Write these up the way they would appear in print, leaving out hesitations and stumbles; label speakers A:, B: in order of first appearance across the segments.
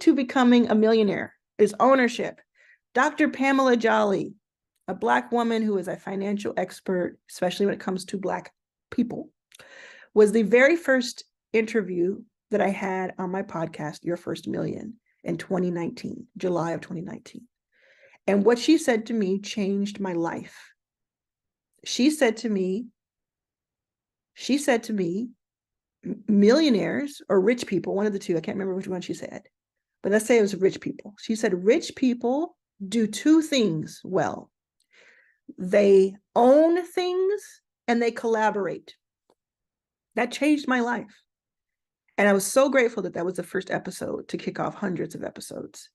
A: to becoming a millionaire is ownership. Dr. Pamela Jolly, a Black woman who is a financial expert, especially when it comes to Black people, was the very first interview that I had on my podcast, Your First Million, in 2019, July of 2019. And what she said to me changed my life. She said to me, millionaires or rich people, one of the two, I can't remember which one she said, but let's say it was rich people. She said, rich people do two things well. They own things and they collaborate. That changed my life. And I was so grateful that that was the first episode to kick off hundreds of episodes,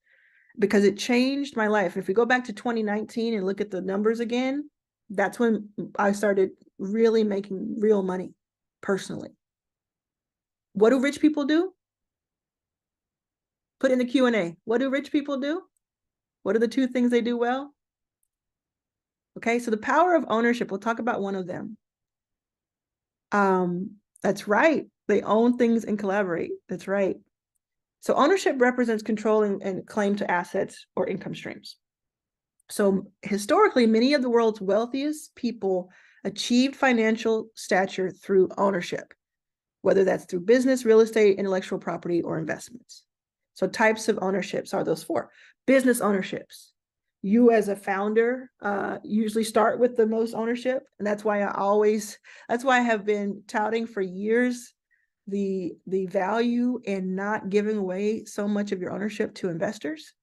A: because it changed my life. If we go back to 2019 and look at the numbers again, that's when I started really making real money personally. What do rich people do? Put in the Q&A. What do rich people do? What are the two things they do well? Okay, so the power of ownership, we'll talk about one of them. That's right. They own things and collaborate. That's right. So ownership represents control and claim to assets or income streams. So historically, many of the world's wealthiest people achieved financial stature through ownership, whether that's through business, real estate, intellectual property, or investments. So types of ownerships are those four. Business ownerships. You as a founder usually start with the most ownership. And that's why I have been touting for years the value in not giving away so much of your ownership to investors.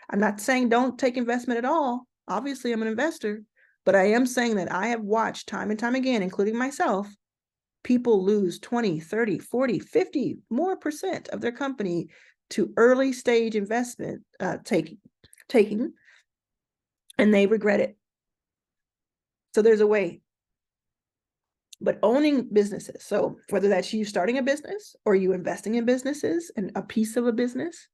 A: I'm not saying don't take investment at all. Obviously, I'm an investor, but I am saying that I have watched time and time again, including myself, people lose 20, 30, 40, 50 more % of their company to early stage investment taking, and they regret it. So there's a way. But owning businesses, so whether that's you starting a business or you investing in businesses and a piece of a business,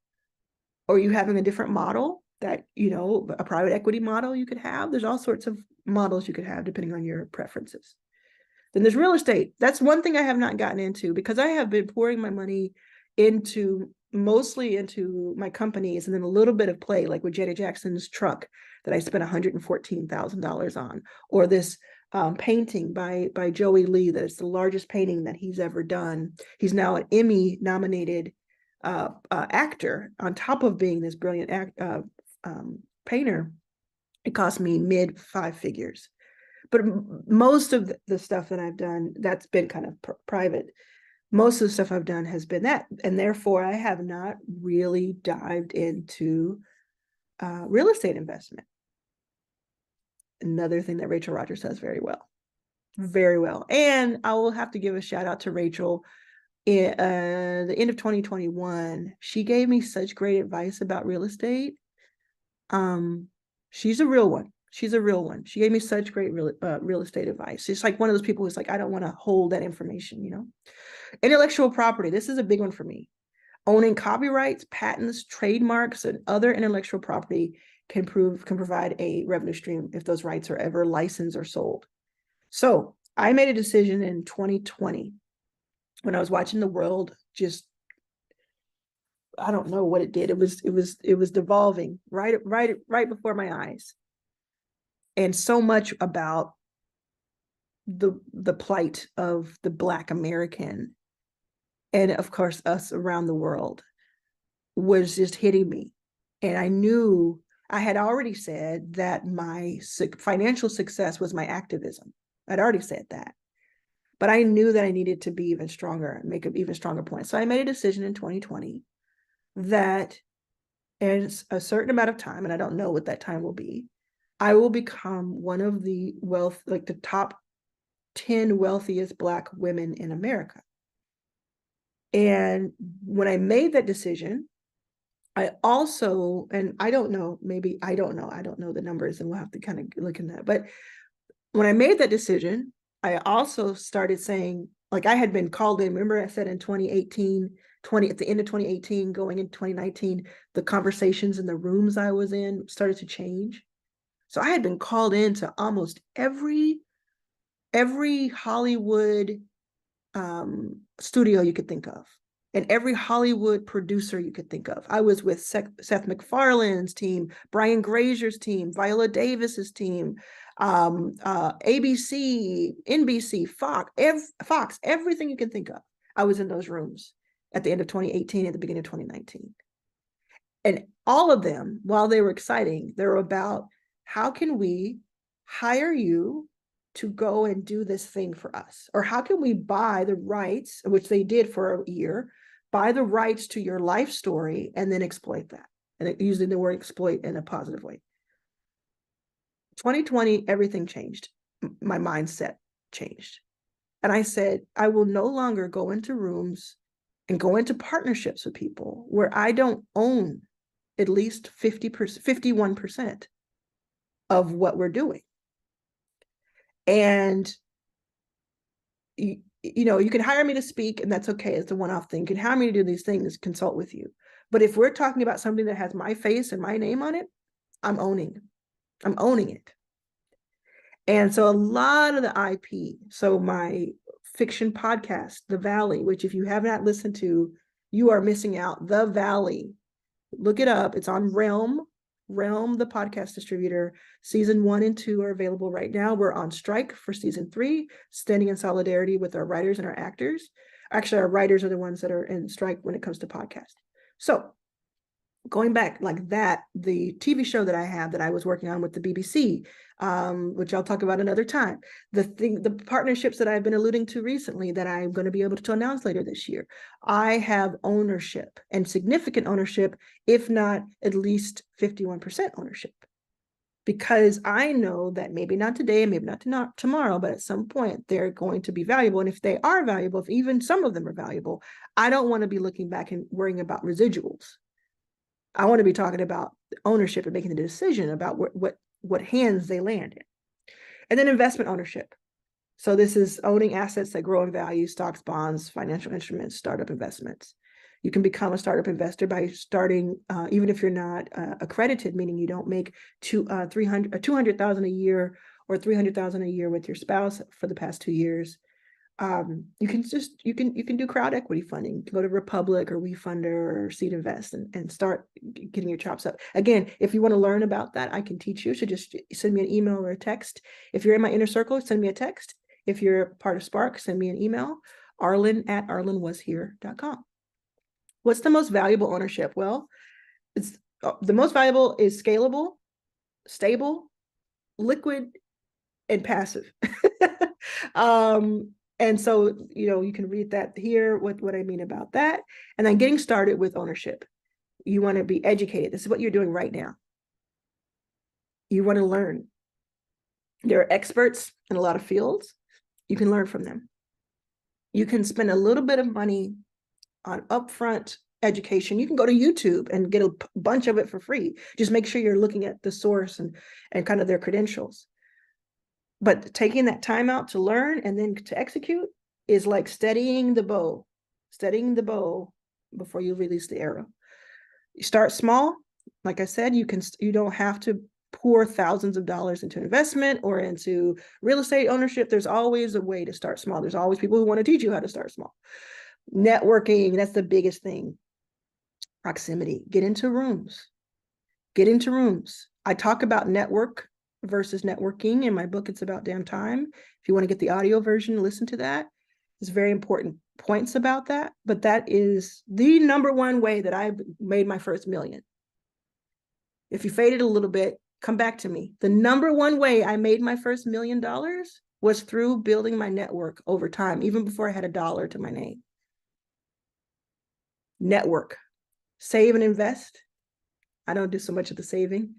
A: or you having a different model that, a private equity model you could have, there's all sorts of models you could have depending on your preferences. Then there's real estate. That's one thing I have not gotten into, because I have been pouring my money mostly into my companies, and then a little bit of play, like with Janet Jackson's truck that I spent $114,000 on, or this painting by Joey Lee that is the largest painting that he's ever done. He's now an Emmy nominated actor on top of being this brilliant painter. It cost me mid 5 figures. But most of the stuff that I've done, that's been kind of private. Most of the stuff I've done has been that. And therefore, I have not really dived into real estate investment. Another thing that Rachel Rodgers does very well. Very well. And I will have to give a shout out to Rachel. In the end of 2021, she gave me such great advice about real estate. She's a real one. She's a real one. She gave me such great real estate advice. She's like one of those people who's like, I don't want to hold that information, Intellectual property. This is a big one for me. Owning copyrights, patents, trademarks, and other intellectual property can provide a revenue stream if those rights are ever licensed or sold. So I made a decision in 2020 when I was watching the world just, I don't know what it did. It was devolving right before my eyes. And so much about the plight of the Black American, and of course us around the world, was just hitting me. And I knew I had already said that my financial success was my activism. I'd already said that. But I knew that I needed to be even stronger and make an even stronger point. So I made a decision in 2020 that in a certain amount of time, and I don't know what that time will be, I will become one of the the top 10 wealthiest Black women in America. And when I made that decision, I also, and I don't know the numbers, and we'll have to kind of look in that. But when I made that decision, I also started saying, like, I had been called in. Remember I said in 2018, at the end of 2018, going into 2019, the conversations in the rooms I was in started to change. So I had been called into almost every Hollywood studio you could think of. and every Hollywood producer you could think of. I was with Seth MacFarlane's team, Brian Grazier's team, Viola Davis's team, ABC, NBC, Fox, everything you can think of. I was in those rooms at the end of 2018, at the beginning of 2019. And all of them, while they were exciting, they were about how can we hire you to go and do this thing for us? Or how can we buy the rights, which they did for a year, buy the rights to your life story and then exploit that? And using the word exploit in a positive way. 2020, everything changed. My mindset changed. And I said, I will no longer go into rooms and go into partnerships with people where I don't own at least 50%, 51% of what we're doing. And you know, you can hire me to speak, and that's okay. It's a one-off thing. You can hire me to do these things, consult with you. But if we're talking about something that has my face and my name on it, I'm owning it. And so a lot of the IP, so my fiction podcast, The Valley, which if you have not listened to, you are missing out. The Valley. Look it up. It's on Realm, the podcast distributor. Season 1 and 2 are available right now. We're on strike for season 3, standing in solidarity with our writers and our actors. Actually, our writers are the ones that are in strike when it comes to podcasts. So going back like that, the TV show that I have that I was working on with the BBC, which I'll talk about another time, the partnerships that I've been alluding to recently that I'm going to be able to announce later this year, I have ownership, and significant ownership, if not at least 51% ownership, because I know that maybe not today, maybe not tomorrow, but at some point they're going to be valuable. And if they are valuable, if even some of them are valuable, I don't want to be looking back and worrying about residuals. I want to be talking about ownership and making the decision about what hands they land in. And then investment ownership. So this is owning assets that grow in value, stocks, bonds, financial instruments, startup investments. You can become a startup investor by starting, even if you're not accredited, meaning you don't make $200,000 a year or $300,000 a year with your spouse for the past 2 years. You can do crowd equity funding. You can go to Republic or WeFunder or Seed Invest and start getting your chops up. Again, if you want to learn about that, I can teach you. So just send me an email or a text. If you're in my inner circle, send me a text. If you're part of Spark, send me an email, arlan@arlanwashere.com. What's the most valuable ownership? Well, it's the most valuable is scalable, stable, liquid, and passive. And so, you know, you can read that here, what I mean about that. And then getting started with ownership. You want to be educated. This is what you're doing right now. You want to learn. There are experts in a lot of fields. You can learn from them. You can spend a little bit of money on upfront education. You can go to YouTube and get a bunch of it for free. Just make sure you're looking at the source and kind of their credentials. But taking that time out to learn and then to execute is like steadying the bow before you release the arrow. You start small. Like I said, you don't have to pour thousands of dollars into investment or into real estate ownership. There's always a way to start small. There's always people who want to teach you how to start small. Networking, that's the biggest thing. Proximity. Get into rooms. I talk about network versus networking in my book, It's About Damn Time. If you want to get the audio version, listen to that. It's very important points about that, but that is the number one way that I made my first million. If you faded a little bit, come back to me. The number one way I made my first $1 million was through building my network over time, even before I had $1 to my name. Network, save and invest. I don't do so much of the saving.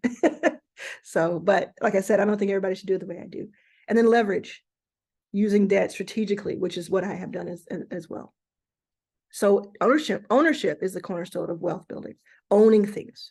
A: So, but like I said, I don't think everybody should do it the way I do. And then leverage, using debt strategically, which is what I have done as well. So ownership is the cornerstone of wealth building, owning things.